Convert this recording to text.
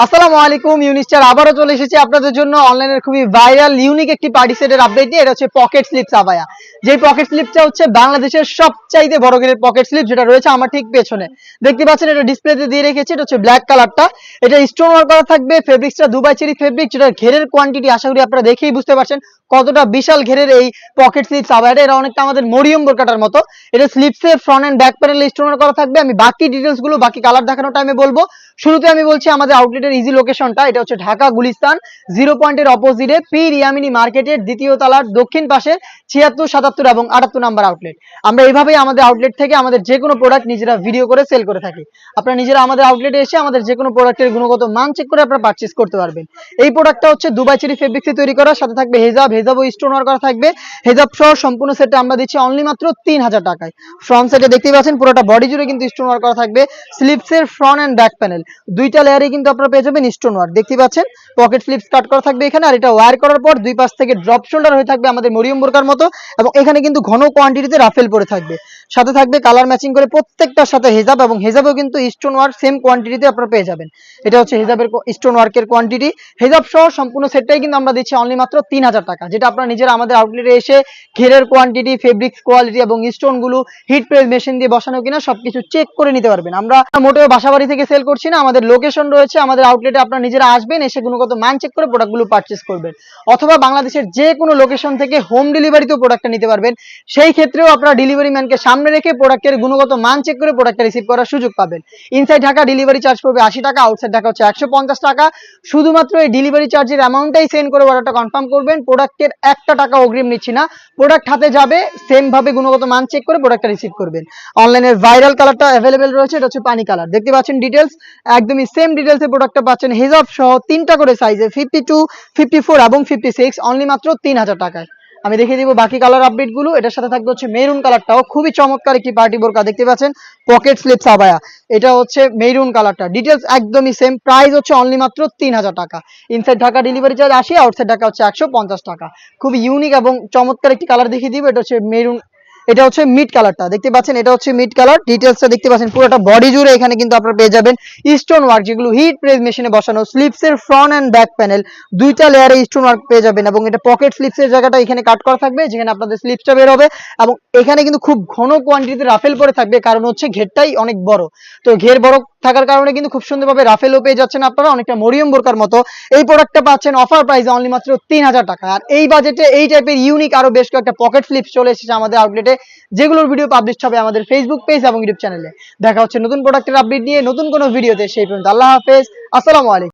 আসসালামু আলাইকুম ইউনিস্টার আবারও চলে এসেছি আপনাদের জন্য অনলাইনের খুবই ভাইরাল ইউনিক একটি পার্টি সেটের আপডেট নিয়ে। এটা হচ্ছে পকেট স্লিপস আবায়া। যে পকেট স্লিপসটা হচ্ছে বাংলাদেশের সবচাইতে বড় গ্রেডের পকেট স্লিপ, যেটা রয়েছে আমার ঠিক পেছনে দেখতে পাচ্ছেন। এটা ডিসপ্লেতে দিয়ে রেখেছি। এটা হচ্ছে ব্ল্যাক কালারটা। এটা স্টোন ওয়ার্ক করা থাকবে। ফেব্রিক্সটা দুবাই চেরি ফেব্রিক, যেটার ঘেরের কোয়ান্টিটি আশা করি আপনারা দেখেই বুঝতে পারছেন কতটা বিশাল ঘেরের এই পকেট স্লিপস আবায়াটা। এটা অনেকটা আমাদের মরিয়ম বোরকাটার মতো। এটা স্লিপসের ফ্রন্ট এন্ড ব্যাক প্যানেলে স্টোন ওয়ার্ক করা থাকবে। আমি বাকি ডিটেলস গুলো বাকি কালার দেখানোর টাইমে বলবো। শুরুতে আমি বলছি আমাদের আউটলেটের ইজি লোকেশনটা। এটা হচ্ছে ঢাকা গুলিস্তান 0 পয়েন্টের অপোজিটে পীর ইয়ামিনী মার্কেটের দ্বিতীয় তলার দক্ষিণ পাশে 76, 77 এবং 78 নাম্বার আউটলেট। আমরা এইভাবেই আমাদের আউটলেট থেকে আমাদের যে কোনো প্রোডাক্ট নিজেরা ভিডিও করে সেল করে থাকি। আপনারা নিজেরা আমাদের আউটলেটে এসে আমাদের যে কোনো প্রোডাক্টের গুণগত মান চেক করে আপনারা পারচেজ করতে পারবেন। এই প্রোডাক্টটা হচ্ছে দুবাই চেরি ফেব্রিক্সে তৈরি করা, সাথে থাকবে হেজাবও স্টোন ওয়ার্ক করা থাকবে। হেজাব সহ সম্পূর্ণ সেটটা আমরা দিচ্ছি অনলি মাত্র 3000 টাকায়। ফ্রন্ট সেটে দেখতেই পাচ্ছেন পুরোটা বডি জুড়ে কিন্তু স্টোন ওয়ার্ক করা থাকবে। স্লিপসের ফ্রন্ট এন্ড ব্যাক প্যানেল দুইটা লেয়ারে কিন্তু আপনারা পেয়ে যাবেন স্টোন ওয়ার্ক। দেখতে পাচ্ছেন পকেট স্লিপস কাট করা থাকবে এখানে। আর এটা ওয়্যার করার পর দুই পাশ থেকে ড্রপ শোল্ডার হয়ে থাকবে আমাদের মরিয়ম বোরকার মতো, এবং এখানে কিন্তু ঘন কোয়ান্টিটিতে রাফেল পরে থাকবে। সাথে থাকবে কালার ম্যাচিং করে প্রত্যেকটার সাথে হেজাব, এবং হেজাবেও কিন্তু স্টোন ওয়ার্ক সেম কোয়ান্টিটিতে আপনারা পেয়ে যাবেন। এটা হচ্ছে হেজাবের স্টোন ওয়ার্কের কোয়ান্টিটি। হেজাব সহ সম্পূর্ণ সেটটাই কিন্তু আমরা দিচ্ছি অনলি মাত্র 3000 টাকা, যেটা আপনারা নিজেরা আমাদের আউটলেটে এসে ঘেরের কোয়ান্টিটি, ফেব্রিক্স কোয়ালিটি এবং স্টোন গুলো হিট প্রেস মেশিন দিয়ে বসানো কিনা সবকিছু চেক করে নিতে পারবেন। আমরা মোটেও বাসাবাড়ি থেকে সেল করছি না। আমাদের লোকেশন রয়েছে আমাদের আউটলেটে। আপনারা নিজেরা আসবেন, এসে গুণগত মান চেক করে প্রোডাক্টগুলো পারচেজ করবেন, অথবা বাংলাদেশের যে কোনো লোকেশন থেকে হোম ডেলিভারিতেও প্রোডাক্টটা নিতে পারবেন। সেই ক্ষেত্রেও আপনারা ডেলিভারি ম্যানকে সামনে রেখে প্রোডাক্টের গুণগত মান চেক করে প্রোডাক্টটা রিসিভ করার সুযোগ পাবেন। ইনসাইড ঢাকা ডেলিভারি চার্জ পড়বে 80 টাকা, আউটসাইড ঢাকা হচ্ছে 150 টাকা। শুধুমাত্র এই ডেলিভারি চার্জের অ্যামাউন্টটাই সেন্ড করে অর্ডারটা কনফার্ম করবেন। প্রোডাক্টের একটা টাকা অগ্রিম নিচ্ছি না। প্রোডাক্ট হাতে যাবে, সেম ভাবে গুণগত মান চেক করে প্রোডাক্টটা রিসিভ করবেন। অনলাইনের ভাইরাল কালারটা অ্যাভেলেবেল রয়েছে। এটা হচ্ছে পানি কালার। দেখতে পাচ্ছেন ডিটেলস একদমই সেম ডিটেলসে প্রোডাক্টটা পাচ্ছেন হেজাব সহ তিনটা করে সাইজে 52, 54 এবং 56 অনলি মাত্র 3000 টাকায়। আমি দেখিয়ে দিব বাকি কালার আপডেট গুলো। এটার সাথে থাকবে হচ্ছে মেরুন কালারটাও খুবই চমৎকার একটি পার্টি বোরকা। দেখতে পাচ্ছেন পকেট স্লিপস আবায়া। এটা হচ্ছে মেরুন কালারটা। ডিটেলস একদমই সেম। প্রাইস হচ্ছে অনলি মাত্র 3000 টাকা। Inside Dhaka delivery charge 80, outside Dhaka হচ্ছে 150 টাকা। খুবই ইউনিক এবং চমৎকার একটি কালার দেখিয়ে দিব। এটা হচ্ছে মেরুন, এটা হচ্ছে মিড কালারটা। দেখতে পাচ্ছেন এটা হচ্ছে মিড কালার। ডিটেলসটা দেখতে পাচ্ছেন পুরোটা বডি জুড়ে এখানে কিন্তু আপনারা পেয়ে যাবেন স্টোন ওয়ার্ক, যেগুলো হিট প্রেস মেশিনে বসানো। স্লিপসের ফ্রন্ট এন্ড ব্যাক প্যানেল দুইটা লেয়ারে স্টোন ওয়ার্ক পেয়ে যাবেন, এবং এটা পকেট স্লিপসের জায়গাটা এখানে কাট করা থাকবে, যেখানে আপনাদের স্লিপসটা বের হবে। এবং এখানে কিন্তু খুব ঘন কোয়ান্টিটিতে রাফেল পরে থাকবে, কারণ হচ্ছে ঘেরটাই অনেক বড়। তো ঘের বড় থাকার কারণে কিন্তু খুব সুন্দরভাবে রাফেলও পেয়ে যাচ্ছেন আপনারা, অনেকটা মরিয়ম বোরকার মতো। এই প্রোডাক্টটা পাচ্ছেন অফার প্রাইসে অনলি মাত্র 3000 টাকা। আর এই বাজেটে এই টাইপের ইউনিক আরো বেশ কয়েকটা পকেট ফ্লিপস চলে এসেছে আমাদের আউটলেটে, যেগুলোর ভিডিও পাবলিশ হবে আমাদের ফেসবুক পেজ এবং ইউটিউব চ্যানেলে। দেখা হচ্ছে নতুন প্রোডাক্টের আপডেট নিয়ে নতুন কোনো ভিডিওতে। সেই পর্যন্ত আল্লাহ হাফেজ, আসসালামু আলাইকুম।